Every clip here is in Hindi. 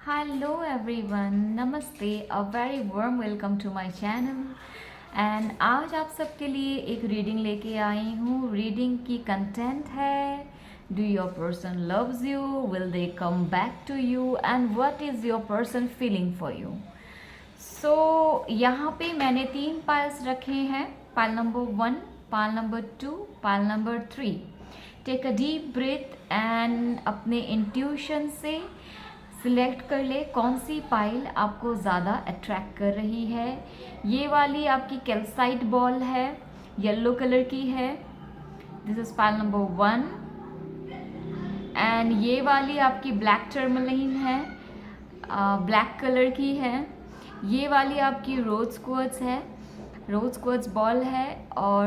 Hello everyone, नमस्ते, a very warm welcome to my channel. And आज आप सबके लिए एक रीडिंग लेके आई हूँ। रीडिंग की कंटेंट है, do your person loves you, will they come back to you, and what is your person feeling for you. So यहाँ पे मैंने 3 पाइल्स रखे हैं, pile number 1, pile number 2, pile number 3। Take a deep breath and अपने इंट्यूशन से सिलेक्ट कर ले कौन सी पाइल आपको ज़्यादा अट्रैक्ट कर रही है। ये वाली आपकी कैल्साइट बॉल है, येलो कलर की है, this is pile number 1। And ये वाली आपकी ब्लैक टर्मलिन है, ब्लैक कलर की है। ये वाली आपकी रोज क्वार्ट्ज है, रोज क्वार्ट्ज बॉल है और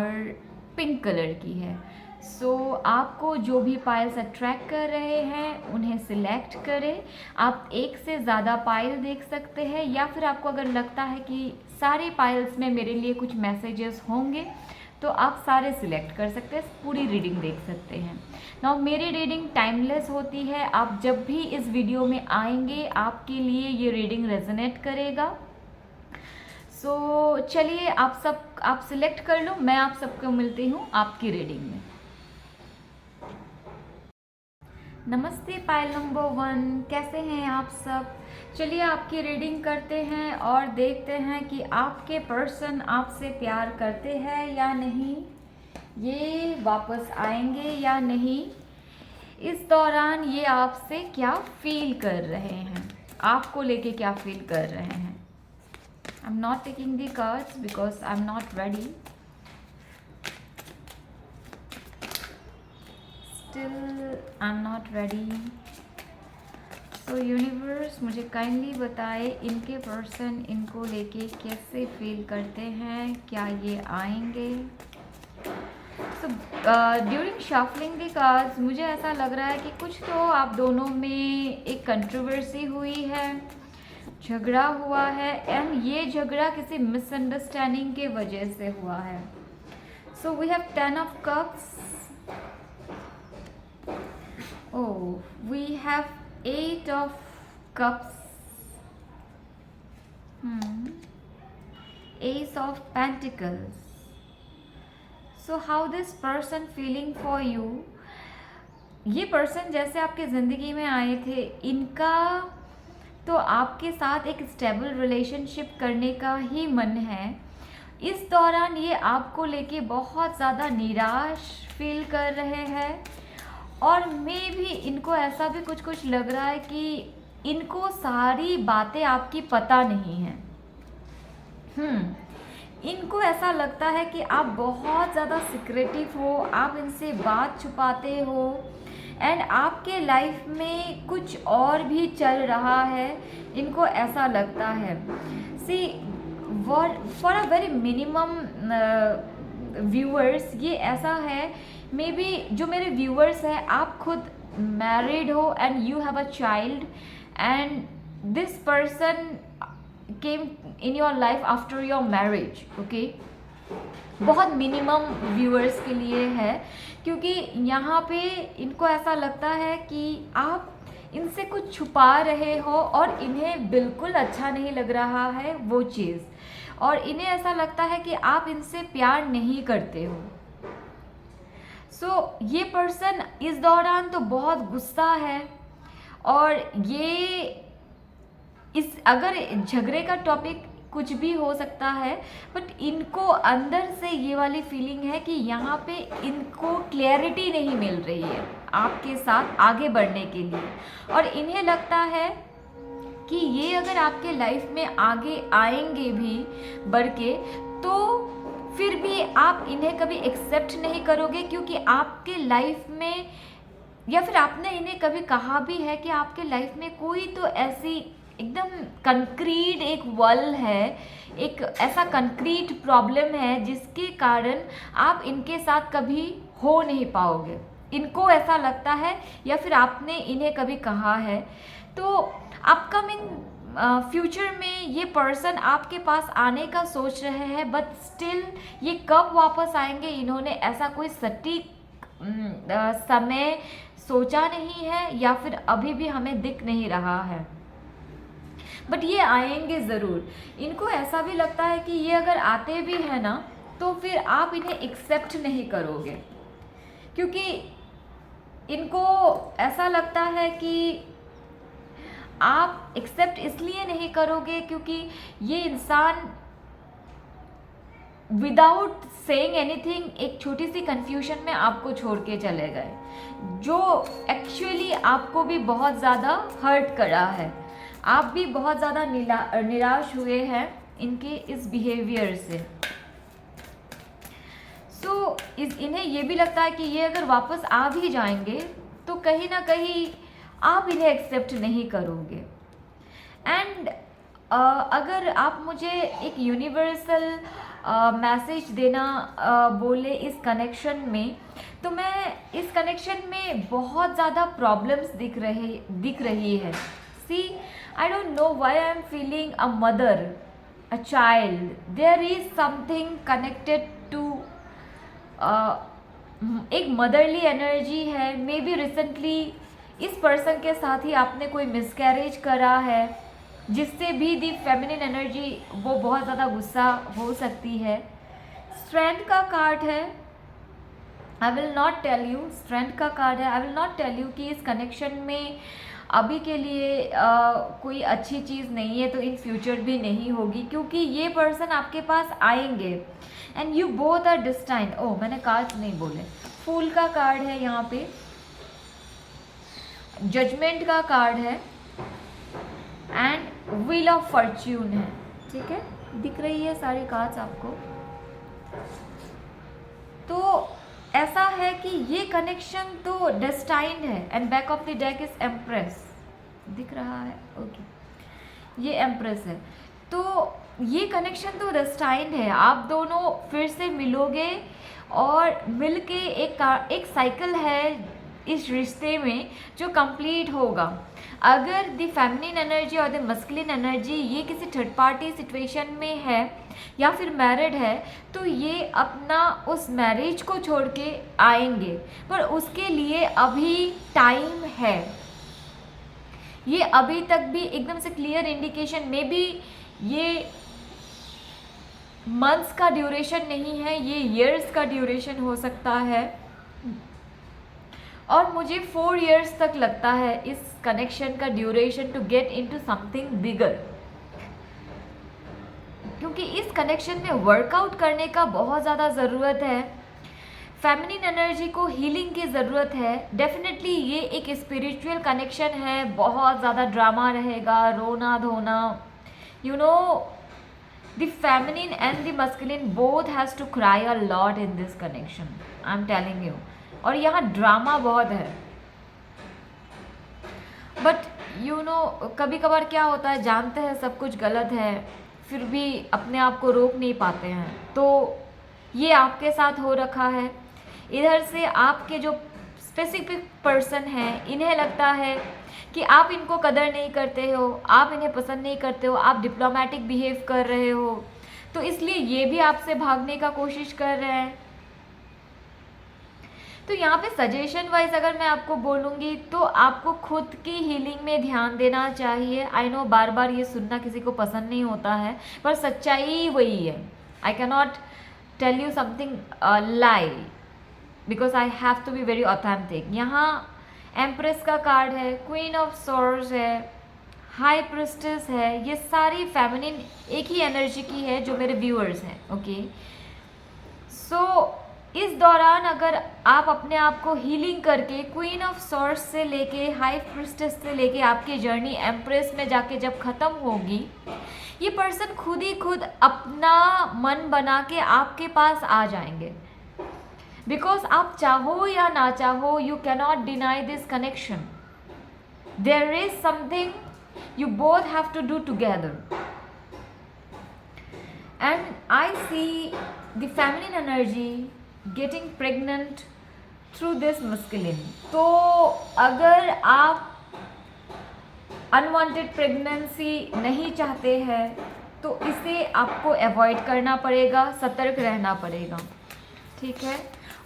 पिंक कलर की है। सो आपको जो भी पाइल्स अट्रैक्ट कर रहे हैं उन्हें सिलेक्ट करें। आप एक से ज़्यादा पाइल देख सकते हैं, या फिर आपको अगर लगता है कि सारे पाइल्स में मेरे लिए कुछ मैसेजेस होंगे तो आप सारे सिलेक्ट कर सकते हैं, पूरी रीडिंग देख सकते हैं। नाउ मेरी रीडिंग टाइमलेस होती है, आप जब भी इस वीडियो में आएंगे आपके लिए ये रीडिंग रेजोनेट करेगा। सो चलिए आप सिलेक्ट कर लो, मैं आप सबको मिलती हूँ आपकी रीडिंग में। नमस्ते पाइल नंबर 1, कैसे हैं आप सब। चलिए आपकी रीडिंग करते हैं और देखते हैं कि आपके पर्सन आपसे प्यार करते हैं या नहीं, ये वापस आएंगे या नहीं, इस दौरान ये आपसे क्या फील कर रहे हैं, आपको लेके क्या फील कर रहे हैं। I am not taking the cards because I am not ready. Still I'm not ready. So universe मुझे काइंडली बताए इनके पर्सन इनको लेके कैसे फील करते हैं, क्या ये आएंगे। So during shuffling the cards मुझे ऐसा लग रहा है कि कुछ तो आप दोनों में एक कंट्रोवर्सी हुई है, झगड़ा हुआ है, एंड ये झगड़ा किसी मिसअंडरस्टैंडिंग के वजह से हुआ है। So we have 10 of cups. Oh, we have 8 of cups. Ace of Pentacles. So how this person feeling for you? ये पर्सन जैसे आपके ज़िंदगी में आए थे, इनका तो आपके साथ एक स्टेबल रिलेशनशिप करने का ही मन है। इस दौरान ये आपको लेके बहुत ज़्यादा निराश फील कर रहे हैं, और मे भी इनको ऐसा भी कुछ लग रहा है कि इनको सारी बातें आपकी पता नहीं है। इनको ऐसा लगता है कि आप बहुत ज़्यादा सिक्रेटिव हो, आप इनसे बात छुपाते हो, एंड आपके लाइफ में कुछ और भी चल रहा है, इनको ऐसा लगता है। See for a very minimum viewers ये ऐसा है, मे बी जो मेरे व्यूअर्स हैं आप खुद मैरिड हो and you have a child, and this person came in your life after your marriage. Okay, बहुत मिनिमम व्यूअर्स के लिए है, क्योंकि यहाँ पे इनको ऐसा लगता है कि आप इनसे कुछ छुपा रहे हो और इन्हें बिल्कुल अच्छा नहीं लग रहा है वो चीज़, और इन्हें ऐसा लगता है कि आप इनसे प्यार नहीं करते हो। सो ये पर्सन इस दौरान तो बहुत गुस्सा है, और ये इस अगर झगड़े का टॉपिक कुछ भी हो सकता है, बट इनको अंदर से ये वाली फीलिंग है कि यहाँ पे इनको क्लैरिटी नहीं मिल रही है आपके साथ आगे बढ़ने के लिए, और इन्हें लगता है कि ये अगर आपके लाइफ में आगे आएंगे भी बढ़ के, तो फिर भी आप इन्हें कभी एक्सेप्ट नहीं करोगे, क्योंकि आपके लाइफ में, या फिर आपने इन्हें कभी कहा भी है कि आपके लाइफ में कोई तो ऐसी एकदम कंक्रीट एक वॉल है, एक ऐसा कंक्रीट प्रॉब्लम है जिसके कारण आप इनके साथ कभी हो नहीं पाओगे, इनको ऐसा लगता है, या फिर आपने इन्हें कभी कहा है। तो अपकमिंग फ्यूचर में ये पर्सन आपके पास आने का सोच रहे हैं, बट स्टिल ये कब वापस आएंगे इन्होंने ऐसा कोई सटीक समय सोचा नहीं है, या फिर अभी भी हमें दिख नहीं रहा है। बट ये आएंगे ज़रूर। इनको ऐसा भी लगता है कि ये अगर आते भी हैं ना तो फिर आप इन्हें एक्सेप्ट नहीं करोगे, क्योंकि इनको ऐसा लगता है कि आप एक्सेप्ट इसलिए नहीं करोगे क्योंकि ये इंसान विदाउट सेइंग एनीथिंग एक छोटी सी कन्फ्यूजन में आपको छोड़ के चले गए, जो एक्चुअली आपको भी बहुत ज़्यादा हर्ट करा है। आप भी बहुत ज़्यादा निराश हुए हैं इनके इस बिहेवियर से। सो इन्हें ये भी लगता है कि ये अगर वापस आ भी जाएंगे तो कहीं ना कहीं आप इन्हें एक्सेप्ट नहीं करोगे। एंड अगर आप मुझे एक यूनिवर्सल मैसेज देना बोले इस कनेक्शन में, तो मैं इस कनेक्शन में बहुत ज़्यादा प्रॉब्लम्स दिख रही है। See, I don't know why I am feeling a mother, a child, there is something connected to एक मदरली एनर्जी है। मे बी रिसेंटली इस पर्सन के साथ ही आपने कोई मिसकैरेज करा है, जिससे भी दी फेमिनिन एनर्जी वो बहुत ज़्यादा गुस्सा हो सकती है। स्ट्रेंथ का कार्ड है, I will not tell you, strength का कार्ड है, I will not tell you कि इस कनेक्शन में अभी के लिए कोई अच्छी चीज़ नहीं है, तो इन फ्यूचर भी नहीं होगी, क्योंकि ये पर्सन आपके पास आएंगे and you both are destined. Oh, मैंने कार्ड नहीं बोले। फूल का कार्ड है यहाँ पे, जजमेंट का कार्ड है एंड व्हील ऑफ फॉर्च्यून है। ठीक है, दिख रही है सारी कार्ड्स आपको। तो ऐसा है कि ये कनेक्शन तो डेस्टाइंड है and back of the deck is empress, दिख रहा है? ओके, ये एम्प्रेस है। तो ये कनेक्शन तो डेस्टाइंड है, आप दोनों फिर से मिलोगे और मिलके एक साइकिल है इस रिश्ते में जो कंप्लीट होगा। अगर द फेमिनिन एनर्जी और द मस्कुलिन एनर्जी ये किसी थर्ड पार्टी सिचुएशन में है या फिर मैरिड है, तो ये अपना उस मैरिज को छोड़ के आएंगे, पर उसके लिए अभी टाइम है। ये अभी तक भी एकदम से क्लियर इंडिकेशन में भी ये मंथ्स का ड्यूरेशन नहीं है, ये ईयर्स का ड्यूरेशन हो सकता है। और मुझे 4 years तक लगता है इस कनेक्शन का duration to get into something bigger, क्योंकि इस कनेक्शन में वर्कआउट करने का बहुत ज़्यादा ज़रूरत है। फेमिनिन एनर्जी को हीलिंग की ज़रूरत है। डेफिनेटली ये एक स्पिरिचुअल कनेक्शन है, बहुत ज़्यादा ड्रामा रहेगा, रोना धोना, you know, the feminine and the masculine both has to cry a lot in this connection, I am telling you. और यहाँ ड्रामा बहुत है, बट यू नो कभी कभार क्या होता है, जानते हैं सब कुछ गलत है फिर भी अपने आप को रोक नहीं पाते हैं, तो ये आपके साथ हो रखा है। इधर से आपके जो स्पेसिफिक पर्सन हैं, इन्हें लगता है कि आप इनको कदर नहीं करते हो, आप इन्हें पसंद नहीं करते हो, आप डिप्लोमेटिक बिहेव कर रहे हो, तो इसलिए ये भी आपसे भागने का कोशिश कर रहे हैं। तो यहाँ पे सजेशन वाइज अगर मैं आपको बोलूँगी तो आपको खुद की हीलिंग में ध्यान देना चाहिए। आई नो बार बार ये सुनना किसी को पसंद नहीं होता है, पर सच्चाई वही है। I can not tell you something lie because I have to be very authentic. यहाँ एम्प्रेस का कार्ड है, क्वीन ऑफ सोर्स है, हाई प्रिस्टेस है, ये सारी फेमिनिन एक ही एनर्जी की है जो मेरे व्यूअर्स हैं। ओके, सो इस दौरान अगर आप अपने आप को हीलिंग करके क्वीन ऑफ सॉर्ड्स से लेके हाई प्रिस्टेस से लेके आपकी जर्नी एम्प्रेस में जाके जब ख़त्म होगी, ये पर्सन खुद ही खुद अपना मन बना के आपके पास आ जाएंगे। बिकॉज आप चाहो या ना चाहो, you cannot deny this connection. There is something you both have to do together, and I see the feminine energy getting pregnant through this masculine। तो अगर आप अनवांटेड प्रेगनेंसी नहीं चाहते हैं तो इसे आपको अवॉइड करना पड़ेगा, सतर्क रहना पड़ेगा, ठीक है।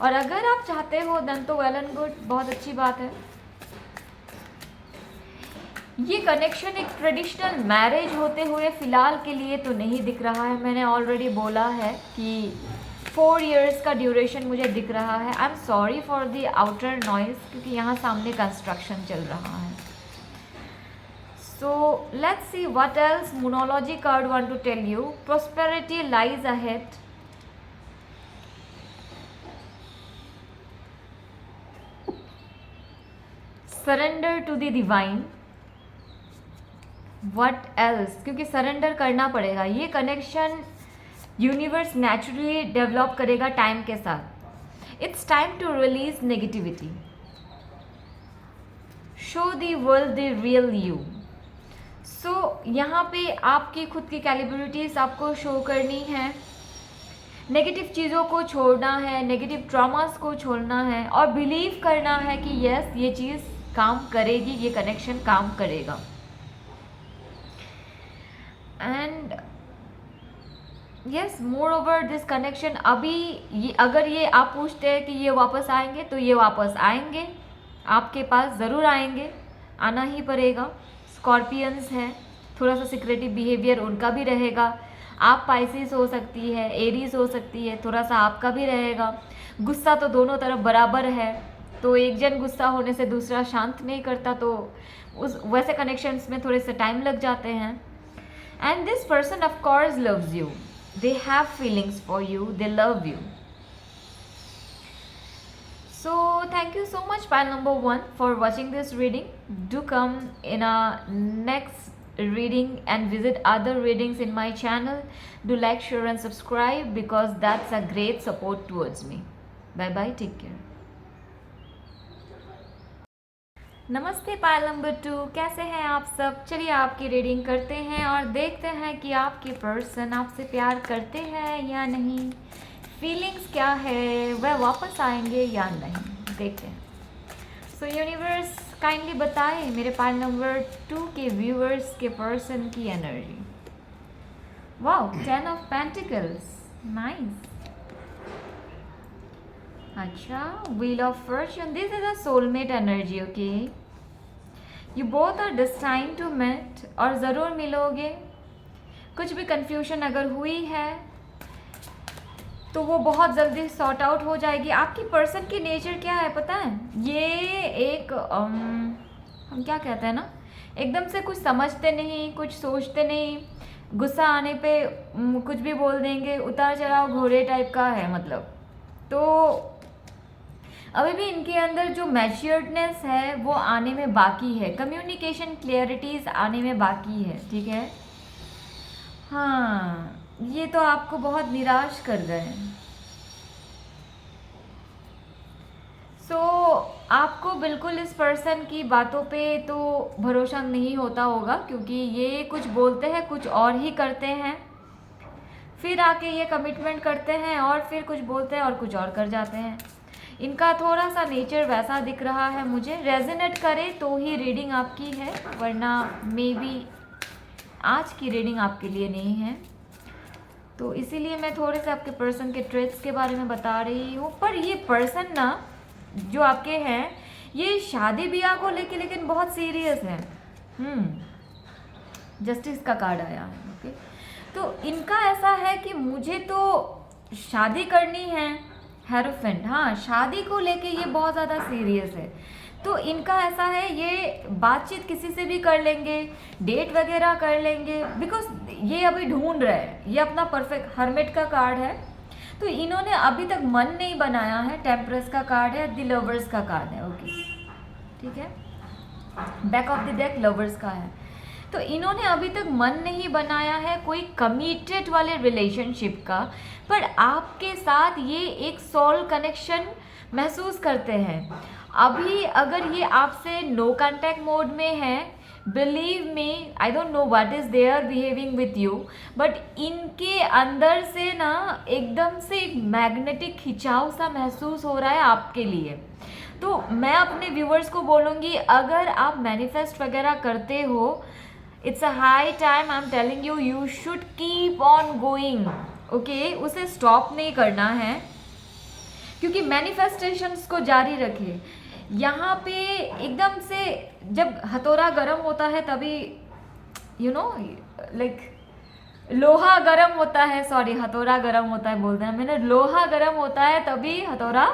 और अगर आप चाहते हो देन तो वेल एंड गुड, बहुत अच्छी बात है। ये कनेक्शन एक ट्रेडिशनल मैरिज होते हुए फ़िलहाल के लिए तो नहीं दिख रहा है। मैंने ऑलरेडी बोला है कि 4 इयर्स का ड्यूरेशन मुझे दिख रहा है। I am sorry for the outer noise, क्योंकि यहाँ सामने कंस्ट्रक्शन चल रहा है। So let's see what else monology card want to tell you. Prosperity lies ahead. Surrender to the divine. What else, क्योंकि सरेंडर करना पड़ेगा। ये कनेक्शन यूनिवर्स नेचुरली डेवलप करेगा टाइम के साथ। It's time to release negativity, show the world the real you. So यहाँ पे आपकी खुद की कैलिब्रिटीज आपको शो करनी है। नेगेटिव चीज़ों को छोड़ना है, नेगेटिव ट्रॉमास को छोड़ना है और बिलीव करना है कि यस ये चीज़ काम करेगी, ये कनेक्शन काम करेगा। And yes, more over this connection अभी अगर ये आप पूछते हैं कि ये वापस आएंगे, तो ये वापस आएंगे, आपके पास ज़रूर आएंगे, आना ही पड़ेगा। स्कॉर्पियंस हैं, थोड़ा सा सिक्रेटिव बिहेवियर उनका भी रहेगा। आप पाइसिस हो सकती है, एरीज हो सकती है, थोड़ा सा आपका भी रहेगा। गुस्सा तो दोनों तरफ बराबर है, तो एक जन गुस्सा होने से दूसरा शांत नहीं करता, तो उस वैसे कनेक्शंस में थोड़े से टाइम लग जाते हैं। And this person of course loves you. They have feelings for you. They love you. So thank you so much pile number 1 for watching this reading. Do come in a next reading and visit other readings in my channel. Do like, share and subscribe because that's a great support towards me. Bye bye. Take care. नमस्ते पायल नंबर 2, कैसे हैं आप सब। चलिए आपकी रीडिंग करते हैं और देखते हैं कि आपके पर्सन आपसे प्यार करते हैं या नहीं, फीलिंग्स क्या है, वह वापस आएंगे या नहीं, देखते हैं। सो यूनिवर्स काइंडली बताएं मेरे पायल नंबर 2 के व्यूअर्स के पर्सन की energy. Wow, 10 of pentacles, nice. अच्छा, wheel of fortune, this is a soulmate energy. Okay, you both are destined to meet, और ज़रूर मिलोगे। कुछ भी कंफ्यूजन अगर हुई है तो वो बहुत जल्दी सॉर्ट आउट हो जाएगी। आपकी पर्सन की नेचर क्या है पता है, ये एक हम क्या कहते हैं ना, एकदम से कुछ समझते नहीं, कुछ सोचते नहीं, गुस्सा आने पे कुछ भी बोल देंगे, उतार चढ़ाव घोड़े टाइप का है मतलब। तो अभी भी इनके अंदर जो मैच्योर्डनेस है वो आने में बाकी है, कम्युनिकेशन क्लियरिटीज आने में बाकी है, ठीक है। हाँ, ये तो आपको बहुत निराश कर गए। सो आपको बिल्कुल इस पर्सन की बातों पे तो भरोसा नहीं होता होगा, क्योंकि ये कुछ बोलते हैं कुछ और ही करते हैं, फिर आके ये कमिटमेंट करते हैं और फिर कुछ बोलते हैं और कुछ और कर जाते हैं। इनका थोड़ा सा नेचर वैसा दिख रहा है मुझे। रेजोनेट करे तो ही रीडिंग आपकी है, वरना मे बी आज की रीडिंग आपके लिए नहीं है। तो इसीलिए मैं थोड़े से आपके पर्सन के ट्रेट्स के बारे में बता रही हूँ। पर ये पर्सन ना जो आपके हैं, ये शादी ब्याह को लेके लेकिन बहुत सीरियस है। जस्टिस का कार्ड आया है। ओके, तो इनका ऐसा है कि मुझे तो शादी करनी है, हेरोफेंट, हाँ, शादी को लेके ये बहुत ज़्यादा सीरियस है। तो इनका ऐसा है, ये बातचीत किसी से भी कर लेंगे, डेट वगैरह कर लेंगे, बिकॉज ये अभी ढूंढ रहे हैं, ये अपना परफेक्ट हर्मिट का कार्ड है। तो इन्होंने अभी तक मन नहीं बनाया है। टेम्परेंस का कार्ड है, द लवर्स का कार्ड है। ओके, ठीक है, back of the deck lovers का है। तो इन्होंने अभी तक मन नहीं बनाया है कोई कमिटेड वाले रिलेशनशिप का, पर आपके साथ ये एक सोल कनेक्शन महसूस करते हैं। अभी अगर ये आपसे नो कांटेक्ट मोड में है, believe me, I don't know what is they are behaving with you, but इनके अंदर से ना एकदम से एक मैग्नेटिक खिंचाव सा महसूस हो रहा है आपके लिए। तो मैं अपने व्यूअर्स को बोलूँगी, अगर आप मैनिफेस्ट वगैरह करते हो, it's a high time, I am telling you, you should keep on going. Okay, उसे स्टॉप नहीं करना है, क्योंकि मैनिफेस्टेशंस को जारी रखिए। यहाँ पे एकदम से जब हथौड़ा गर्म होता है तभी लाइक लोहा गर्म होता है, सॉरी हथौड़ा गर्म होता है बोलते हैं मैंने, लोहा गर्म होता है तभी हथौड़ा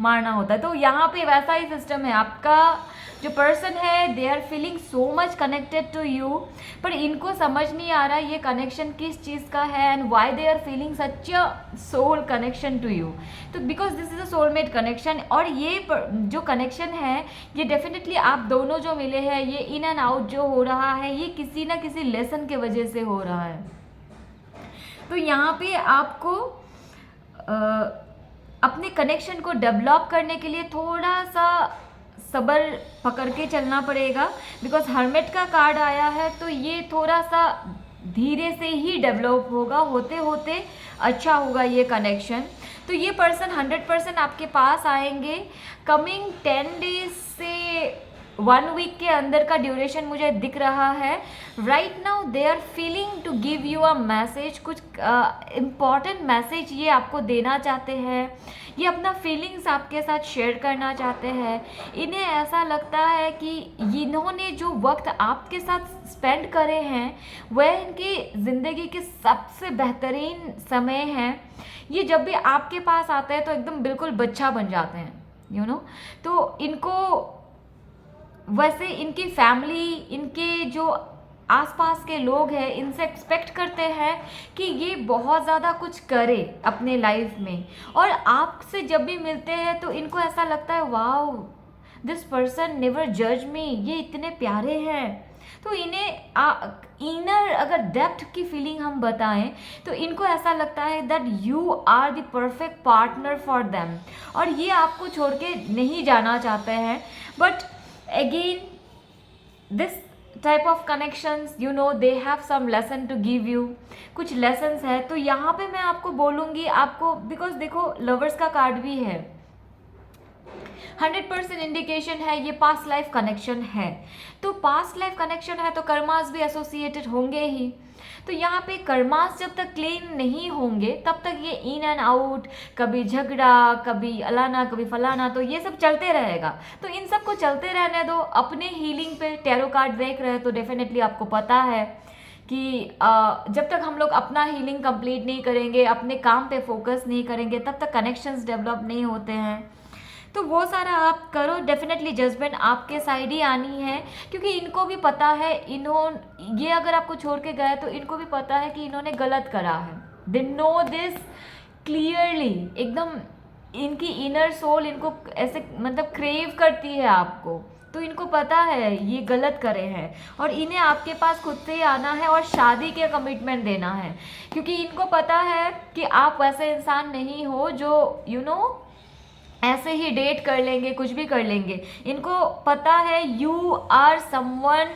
मारना होता है। तो यहाँ पे वैसा ही सिस्टम है, आपका जो पर्सन है they are feeling so much connected to you, पर इनको समझ नहीं आ रहा ये कनेक्शन किस चीज़ का है and why they are feeling such a soul connection to you. तो because this is a soulmate connection, और ये जो कनेक्शन है ये डेफिनेटली आप दोनों जो मिले हैं, ये इन एंड आउट जो हो रहा है ये किसी ना किसी लेसन के वजह से हो रहा है। तो यहाँ पे आपको अपने कनेक्शन को डेवलप करने के लिए थोड़ा सा सब्र पकड़ के चलना पड़ेगा, बिकॉज हर्मिट का कार्ड आया है तो ये थोड़ा सा धीरे से ही डेवलप होगा, होते होते अच्छा होगा ये कनेक्शन। तो ये पर्सन 100% आपके पास आएंगे कमिंग 10 डेज से 1 वीक के अंदर का ड्यूरेशन मुझे दिख रहा है। Right now they are feeling to give you a message, कुछ इम्पॉर्टेंट मैसेज ये आपको देना चाहते हैं, ये अपना फीलिंग्स आपके साथ शेयर करना चाहते हैं। इन्हें ऐसा लगता है कि इन्होंने जो वक्त आपके साथ स्पेंड करे हैं वह इनकी ज़िंदगी के सबसे बेहतरीन समय हैं। ये जब भी आपके पास आते हैं तो एकदम बिल्कुल बच्चा बन जाते हैं तो इनको वैसे इनकी फैमिली, इनके जो आसपास के लोग हैं इनसे एक्सपेक्ट करते हैं कि ये बहुत ज़्यादा कुछ करे अपने लाइफ में, और आपसे जब भी मिलते हैं तो इनको ऐसा लगता है वाओ दिस पर्सन नेवर जज मी, ये इतने प्यारे हैं। तो इन्हें इनर अगर डेप्थ की फीलिंग हम बताएं तो इनको ऐसा लगता है that you are the perfect partner for them, और ये आपको छोड़ के नहीं जाना चाहते हैं। But again this type of connections they have some lesson to give you, कुछ lessons है। तो यहाँ पे मैं आपको बोलूँगी आपको, बिकॉज देखो लवर्स का कार्ड भी है, 100% इंडिकेशन है ये पास्ट लाइफ कनेक्शन है। तो पास्ट लाइफ कनेक्शन है तो कर्मास भी एसोसिएटेड होंगे ही। तो यहाँ पे कर्मास जब तक क्लीन नहीं होंगे तब तक ये इन एंड आउट, कभी झगड़ा, कभी अलाना, कभी फलाना, तो ये सब चलते रहेगा। तो इन सब को चलते रहने दो। अपने हीलिंग पे टैरो कार्ड देख रहे हैं तो डेफिनेटली आपको पता है कि जब तक हम लोग अपना हीलिंग कंप्लीट नहीं करेंगे, अपने काम पे फोकस नहीं करेंगे, तब तक कनेक्शंस डेवलप नहीं होते हैं। तो वो सारा आप करो, डेफिनेटली जजमेंट आपके साइड ही आनी है, क्योंकि इनको भी पता है ये अगर आपको छोड़ के गए तो इनको भी पता है कि इन्होंने गलत करा है। दे नो दिस क्लियरली, एकदम इनकी इनर सोल इनको ऐसे मतलब क्रेव करती है आपको, तो इनको पता है ये गलत करे हैं और इन्हें आपके पास खुद से ही आना है और शादी के कमिटमेंट देना है, क्योंकि इनको पता है कि आप वैसे इंसान नहीं हो जो ऐसे ही डेट कर लेंगे, कुछ भी कर लेंगे। इनको पता है यू आर समवन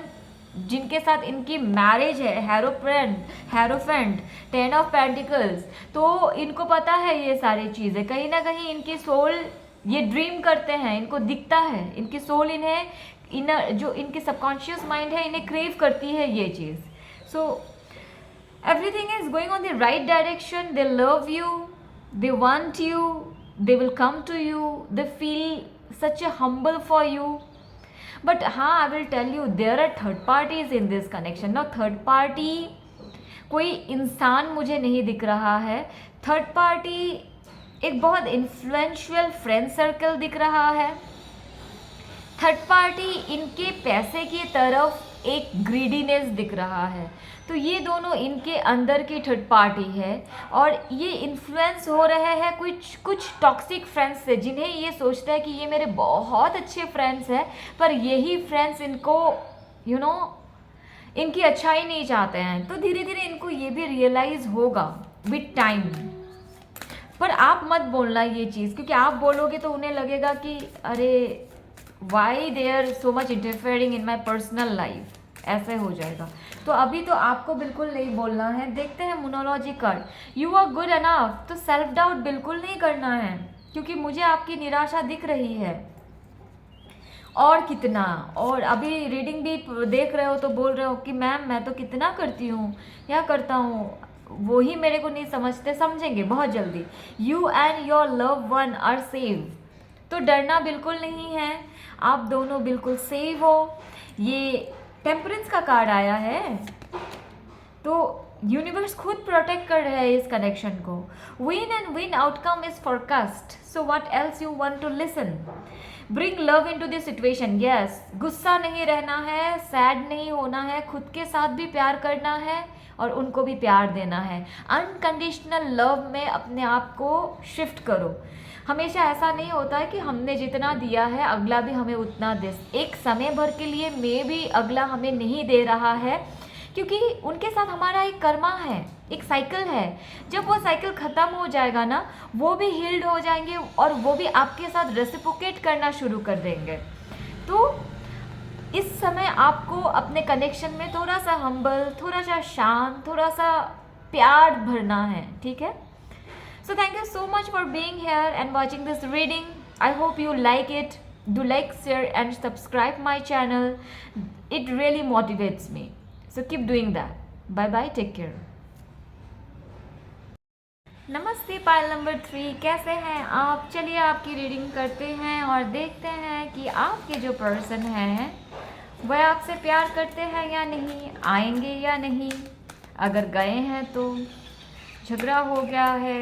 जिनके साथ इनकी मैरिज है, हेरोफेंट, 10 ऑफ पेंटिकल्स। तो इनको पता है ये सारी चीज़ें, कहीं ना कहीं इनकी सोल ये ड्रीम करते हैं, इनको दिखता है, इनकी सोल जो इनकी सबकॉन्शियस माइंड है इन्हें क्रेव करती है ये चीज़। So everything is going on the right direction. They love you, they want you, they will come to you, they feel such a humble for you, but I will tell you there are third parties in this connection. Now third party कोई इंसान मुझे नहीं दिख रहा है, थर्ड पार्टी एक बहुत इन्फ्लुएंशियल फ्रेंड सर्कल दिख रहा है। थर्ड पार्टी इनके पैसे की तरफ एक ग्रीडीनेस दिख रहा है। तो ये दोनों इनके अंदर की थर्ड पार्टी है और ये इन्फ्लुएंस हो रहे हैं कुछ टॉक्सिक फ्रेंड्स से, जिन्हें ये सोचता है कि ये मेरे बहुत अच्छे फ्रेंड्स हैं, पर यही फ्रेंड्स इनको इनकी अच्छाई नहीं चाहते हैं। तो धीरे धीरे इनको ये भी रियलाइज़ होगा विद टाइम। पर आप मत बोलना ये चीज़, क्योंकि आप बोलोगे तो उन्हें लगेगा कि अरे why they are so much interfering in my personal life, ऐसे हो जाएगा। तो अभी तो आपको बिल्कुल नहीं बोलना है। देखते हैं monology card, you are good enough. तो सेल्फ डाउट बिल्कुल नहीं करना है, क्योंकि मुझे आपकी निराशा दिख रही है। और कितना, और अभी रीडिंग भी देख रहे हो तो बोल रहे हो कि मैम मैं तो कितना करती हूँ या करता हूँ, वो ही मेरे को नहीं समझते, समझेंगे बहुत जल्दी। You and your love one are save. तो डरना बिल्कुल नहीं है। आप दोनों बिल्कुल सेव हो। ये टेम्परेंस का कार्ड आया है, तो यूनिवर्स खुद प्रोटेक्ट कर रहा है इस कनेक्शन को। Win and win outcome is forecast, so what else you want to listen. Bring love into this situation. Yes, गुस्सा नहीं रहना है, सैड नहीं होना है, खुद के साथ भी प्यार करना है और उनको भी प्यार देना है। अनकंडीशनल लव में अपने आप को शिफ्ट करो। हमेशा ऐसा नहीं होता है कि हमने जितना दिया है अगला भी हमें उतना दे। एक समय भर के लिए मे भी अगला हमें नहीं दे रहा है, क्योंकि उनके साथ हमारा एक कर्मा है, एक साइकिल है। जब वो साइकिल ख़त्म हो जाएगा ना, वो भी हील्ड हो जाएंगे और वो भी आपके साथ रेसिप्रोकेट करना शुरू कर देंगे। तो इस समय आपको अपने कनेक्शन में थोड़ा सा हम्बल, थोड़ा सा शांत, थोड़ा सा प्यार भरना है, ठीक है। So thank you so much for being here and watching this reading. I hope you like it. Do like, share and subscribe my channel. It really motivates me. So keep doing that. Bye bye. Take care. नमस्ते पायल नंबर 3, कैसे हैं आप? चलिए आपकी रीडिंग करते हैं और देखते हैं कि आपके जो पर्सन हैं वह आपसे प्यार करते हैं या नहीं, आएंगे या नहीं। अगर गए हैं तो झगड़ा हो गया है,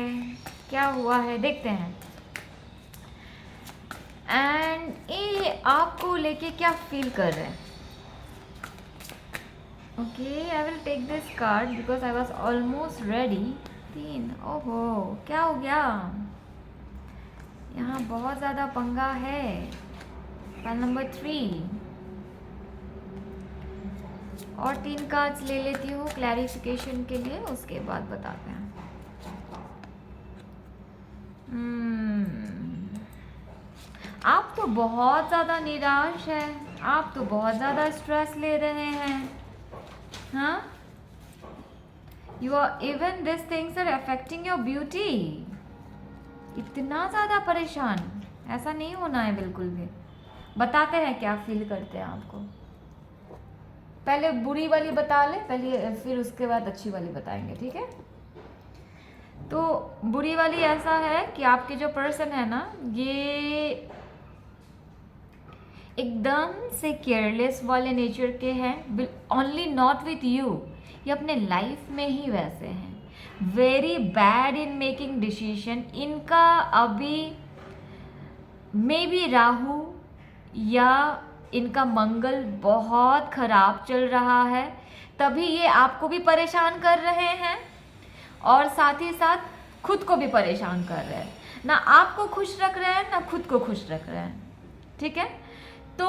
क्या हुआ है, देखते हैं। एंड ये आपको लेके क्या फील कर रहे हैं। Okay, I will take this card because I was almost ready. 3, ओहो क्या हो गया, यहाँ बहुत ज़्यादा पंगा है। पायल नंबर 3 और 3 कार्ड्स ले लेती हूँ क्लैरिफिकेशन के लिए, उसके बाद बताते हैं। आप तो बहुत ज़्यादा निराश है, आप तो बहुत ज़्यादा स्ट्रेस ले रहे हैं। हाँ, you are even this things are affecting your beauty. इतना ज़्यादा परेशान ऐसा नहीं होना है बिल्कुल भी। बताते हैं क्या फील करते हैं आपको। पहले बुरी वाली बता ले पहले, फिर उसके बाद अच्छी वाली बताएंगे, ठीक है। तो बुरी वाली ऐसा है कि आपके जो पर्सन है ना, ये एकदम से केयरलेस वाले नेचर के हैं। ओनली नॉट विथ यू, ये अपने लाइफ में ही वैसे हैं। Very bad in making decision. इनका अभी मे बी राहु या इनका मंगल बहुत खराब चल रहा है, तभी ये आपको भी परेशान कर रहे हैं और साथ ही साथ खुद को भी परेशान कर रहे हैं। ना आपको खुश रख रहे हैं ना खुद को खुश रख रहे हैं, ठीक है। तो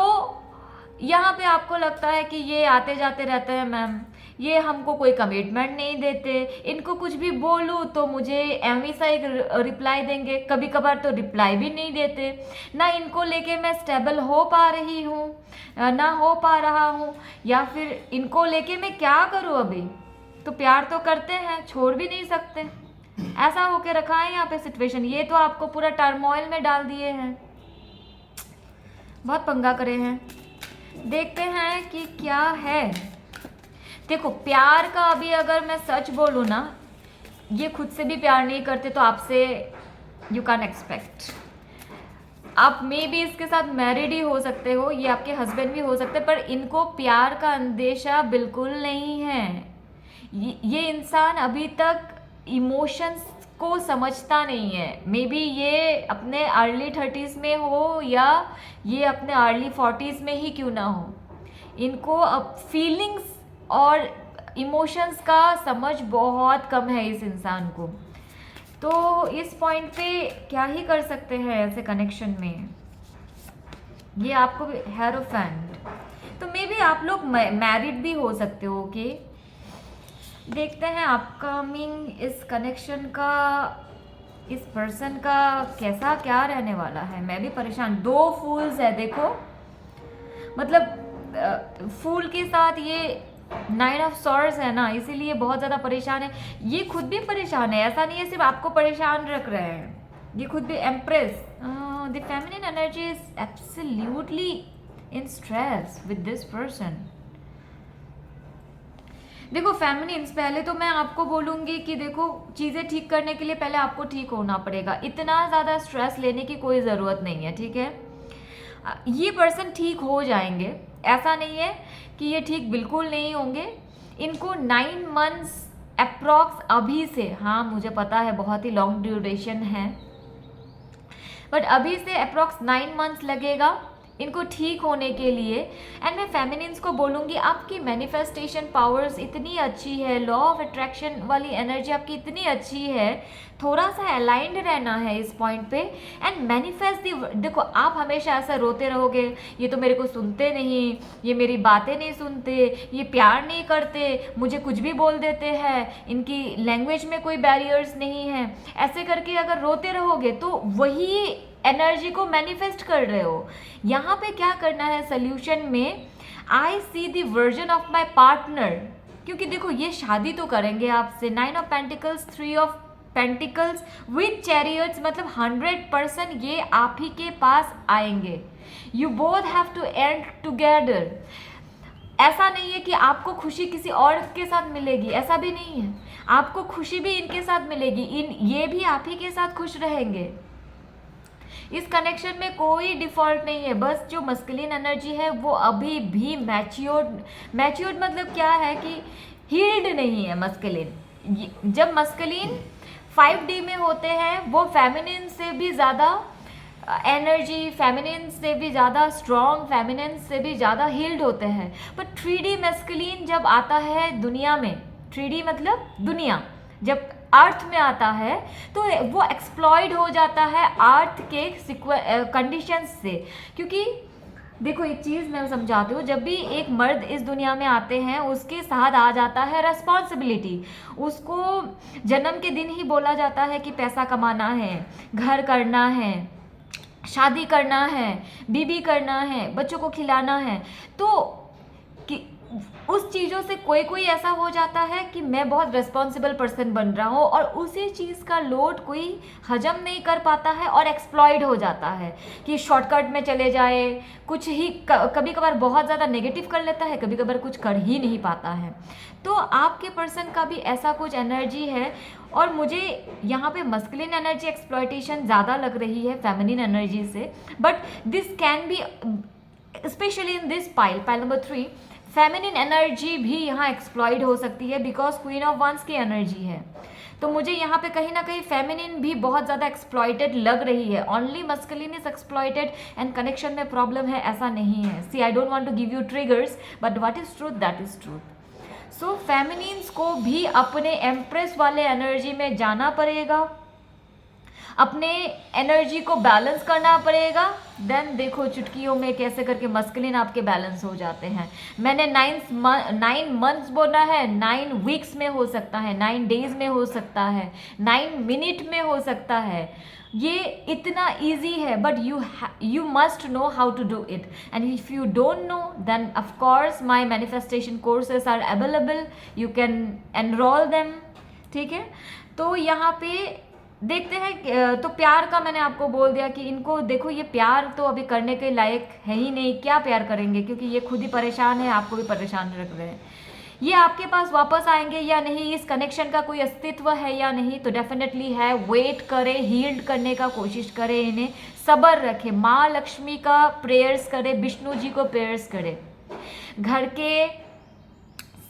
यहाँ पे आपको लगता है कि ये आते जाते रहते हैं मैम, ये हमको कोई कमिटमेंट नहीं देते, इनको कुछ भी बोलूँ तो मुझे हमेशा एक रिप्लाई देंगे, कभी कभार तो रिप्लाई भी नहीं देते। ना इनको लेके मैं स्टेबल हो पा रही हूँ ना हो पा रहा हूँ, या फिर इनको लेके मैं क्या करूँ। अभी तो प्यार तो करते हैं, छोड़ भी नहीं सकते, ऐसा होके रखा है यहाँ पे सिचुएशन। ये तो आपको पूरा टर्मोइल में डाल दिए हैं, बहुत पंगा करे हैं। देखते हैं कि क्या है। देखो प्यार का अभी अगर मैं सच बोलूँ ना, ये खुद से भी प्यार नहीं करते तो आपसे यू कैन एक्सपेक्ट। आप मे भी इसके साथ मैरिड ही हो सकते हो, ये आपके हस्बैंड भी हो सकते हैं, पर इनको प्यार का अंदेशा बिल्कुल नहीं है। ये इंसान अभी तक इमोशंस को समझता नहीं है। मे बी ये अपने अर्ली 30s में हो या ये अपने अर्ली 40s में ही क्यों ना हो, इनको अब फीलिंग्स और इमोशंस का समझ बहुत कम है इस इंसान को। तो इस पॉइंट पे क्या ही कर सकते हैं ऐसे कनेक्शन में। ये आपको हेरोफेंट, तो मे बी आप लोग मैरिड भी हो सकते हो। ओके, देखते हैं अपकमिंग इस कनेक्शन का, इस पर्सन का कैसा क्या रहने वाला है। मैं भी परेशान। 2 फूल्स है देखो, मतलब फूल के साथ ये 9 ऑफ सॉर्ड्स है ना, इसीलिए बहुत ज़्यादा परेशान है। ये खुद भी परेशान है, ऐसा नहीं है सिर्फ आपको परेशान रख रहे हैं, ये खुद भी empress. The feminine energy is absolutely in stress with this person. देखो फेमिनिन्स, पहले तो मैं आपको बोलूँगी कि देखो चीज़ें ठीक करने के लिए पहले आपको ठीक होना पड़ेगा। इतना ज़्यादा स्ट्रेस लेने की कोई ज़रूरत नहीं है, ठीक है। ये पर्सन ठीक हो जाएंगे, ऐसा नहीं है कि ये ठीक बिल्कुल नहीं होंगे। इनको 9 मंथ्स अप्रॉक्स अभी से, हाँ मुझे पता है बहुत ही लॉन्ग ड्यूरेशन है, बट अभी से अप्रॉक्स 9 मंथ्स लगेगा इनको ठीक होने के लिए। एंड मैं फेमिनिन्स को बोलूँगी, आपकी मैनिफेस्टेशन पावर्स इतनी अच्छी है, लॉ ऑफ अट्रैक्शन वाली एनर्जी आपकी इतनी अच्छी है, थोड़ा सा अलाइंड रहना है इस पॉइंट पे एंड मैनिफेस्ट दी। देखो आप हमेशा ऐसा रोते रहोगे, ये तो मेरे को सुनते नहीं, ये मेरी बातें नहीं सुनते, ये प्यार नहीं करते, मुझे कुछ भी बोल देते हैं, इनकी लैंग्वेज में कोई बैरियर्स नहीं है, ऐसे करके अगर रोते रहोगे तो वही एनर्जी को मैनिफेस्ट कर रहे हो। यहाँ पे क्या करना है सोल्यूशन में, I see the version of my partner, क्योंकि देखो ये शादी तो करेंगे आपसे। 9 of pentacles, 3 of pentacles with chariots, मतलब 100% ये आप ही के पास आएंगे। You both have to end together. ऐसा नहीं है कि आपको खुशी किसी और के साथ मिलेगी, ऐसा भी नहीं है, आपको खुशी भी इनके साथ मिलेगी, ये भी आप ही के साथ खुश रहेंगे। इस कनेक्शन में कोई डिफॉल्ट नहीं है, बस जो मस्कुलिन एनर्जी है वो अभी भी मैच्योर्ड मतलब क्या है कि हील्ड नहीं है मस्कुलिन। जब मस्कुलिन 5D में होते हैं वो फेमिनिन से भी ज़्यादा एनर्जी, फेमिनिन से भी ज़्यादा स्ट्रॉन्ग, फेमिनिन से भी ज़्यादा हील्ड होते हैं। पर 3D मस्कुलिन जब आता है दुनिया में, 3D मतलब दुनिया, जब अर्थ में आता है तो वो एक्सप्लॉइड हो जाता है अर्थ के कंडीशंस से। क्योंकि देखो एक चीज़ मैं समझाती हूँ, जब भी एक मर्द इस दुनिया में आते हैं उसके साथ आ जाता है रेस्पॉन्सिबिलिटी। उसको जन्म के दिन ही बोला जाता है कि पैसा कमाना है, घर करना है, शादी करना है, बीबी करना है, बच्चों को खिलाना है। तो कि उस चीज़ों से कोई ऐसा हो जाता है कि मैं बहुत रिस्पॉन्सिबल पर्सन बन रहा हूँ और उसी चीज़ का लोड कोई हजम नहीं कर पाता है और एक्सप्लॉइड हो जाता है कि शॉर्टकट में चले जाए, कुछ ही कभी कभार बहुत ज़्यादा नेगेटिव कर लेता है, कभी कभार कुछ कर ही नहीं पाता है। तो आपके पर्सन का भी ऐसा कुछ एनर्जी है और मुझे यहाँ पे मस्कुलिन एनर्जी एक्सप्लॉइटेशन ज़्यादा लग रही है फेमिनिन एनर्जी से। But this can be specially in this pile number 3, feminine energy भी यहाँ एक्सप्लॉइड हो सकती है बिकॉज क्वीन ऑफ वंस की एनर्जी है। तो मुझे यहाँ पे कहीं ना कहीं फेमिनिन भी बहुत ज़्यादा एक्सप्लॉइटेड लग रही है। Only masculine is exploited and connection में प्रॉब्लम है, ऐसा नहीं है। See I don't want to give you triggers but what is truth that is truth. So feminines को भी अपने एम्प्रेस वाले एनर्जी में जाना पड़ेगा, अपने एनर्जी को बैलेंस करना पड़ेगा। देन देखो चुटकियों में कैसे करके मस्कुलिन आपके बैलेंस हो जाते हैं। मैंने 9 मंथ्स बोला है, 9 वीक्स में हो सकता है, 9 डेज में हो सकता है, 9 मिनट में हो सकता है। ये इतना इजी है but you must know how to do it and if you don't know then of course my manifestation courses are available, you can enroll them। ठीक है, तो यहाँ पे देखते हैं। तो प्यार का मैंने आपको बोल दिया कि इनको देखो ये प्यार तो अभी करने के लायक है ही नहीं, क्या प्यार करेंगे, क्योंकि ये खुद ही परेशान है, आपको भी परेशान रख रहे हैं। ये आपके पास वापस आएंगे या नहीं, इस कनेक्शन का कोई अस्तित्व है या नहीं, तो डेफिनेटली है। वेट करें, हील्ड करने का कोशिश करें, इन्हें सब्र रखें, माँ लक्ष्मी का प्रेयर्स करें, विष्णु जी को प्रेयर्स करें। घर के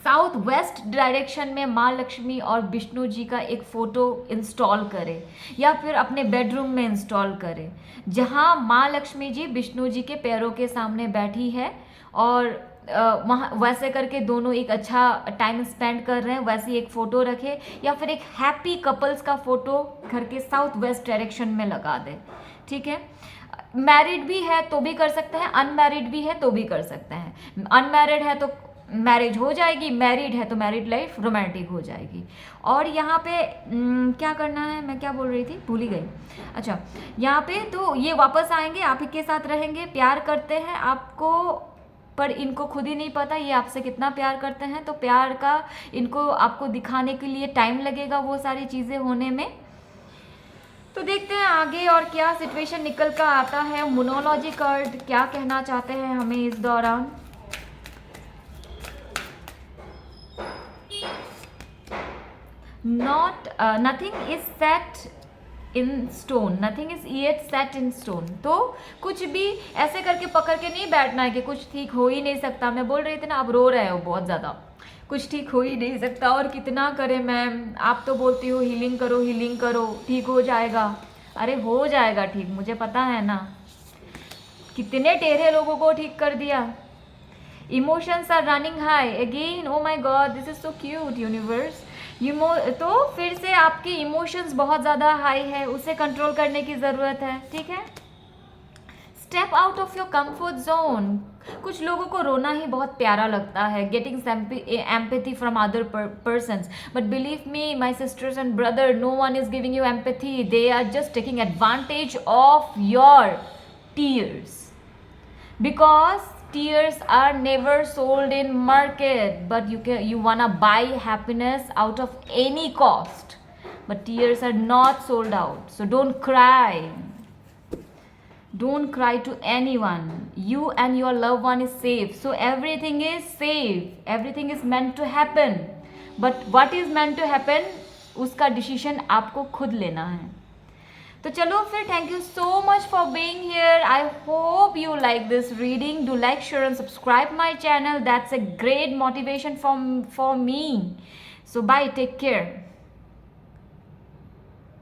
साउथ वेस्ट डायरेक्शन में माँ लक्ष्मी और विष्णु जी का एक फ़ोटो इंस्टॉल करें या फिर अपने बेडरूम में इंस्टॉल करें, जहाँ माँ लक्ष्मी जी विष्णु जी के पैरों के सामने बैठी है और वहाँ वैसे करके दोनों एक अच्छा टाइम स्पेंड कर रहे हैं, वैसी एक फ़ोटो रखें या फिर एक हैप्पी कपल्स का फ़ोटो घर के साउथ वेस्ट डायरेक्शन में लगा दें। ठीक है, मैरिड भी है तो भी कर सकते हैं, अनमैरिड भी है तो भी कर सकते हैं। अनमैरिड है तो मैरिज हो जाएगी, मैरिड है तो मैरिड लाइफ रोमांटिक हो जाएगी। और यहाँ पे क्या करना है, मैं क्या बोल रही थी, भूल ही गई। अच्छा, यहाँ पे तो ये वापस आएंगे, आप ही के साथ रहेंगे, प्यार करते हैं आपको, पर इनको खुद ही नहीं पता ये आपसे कितना प्यार करते हैं। तो प्यार का इनको आपको दिखाने के लिए टाइम लगेगा वो सारी चीज़ें होने में। तो देखते हैं आगे और क्या सिचुएशन निकल कर आता है। मोनोलॉजी कार्ड क्या कहना चाहते हैं हमें इस दौरान। Nothing is set in stone, nothing is yet set in stone. तो कुछ भी ऐसे करके पकड़ के नहीं बैठना है कि कुछ ठीक हो ही नहीं सकता। मैं बोल रही थी ना, आप रो रहे हो बहुत ज़्यादा, कुछ ठीक हो ही नहीं सकता और कितना करें मैम, आप तो बोलती हो हीलिंग करो ठीक हो जाएगा। अरे हो जाएगा ठीक, मुझे पता है ना, कितने टेढ़े लोगों को ठीक कर दिया। Emotions are running high again, oh my God this is so cute universe. तो फिर से आपके इमोशंस बहुत ज़्यादा हाई है, उसे कंट्रोल करने की ज़रूरत है, ठीक है। Step out of your comfort zone. कुछ लोगों को रोना ही बहुत प्यारा लगता है, getting empathy from other persons, but believe me my sisters and brother, no one is giving you empathy, they are just taking advantage of your tears, because tears are never sold in market, but you wanna buy happiness out of any cost, but tears are not sold out. So don't cry, don't cry to anyone. You and your loved one is safe, so everything is safe, everything is meant to happen, but what is meant to happen उसका डिसीजन आपको खुद लेना है। तो चलो फिर, thank you so much for being here. I hope you like this reading, do like, share and subscribe my channel, that's a great motivation for me. So bye, take care.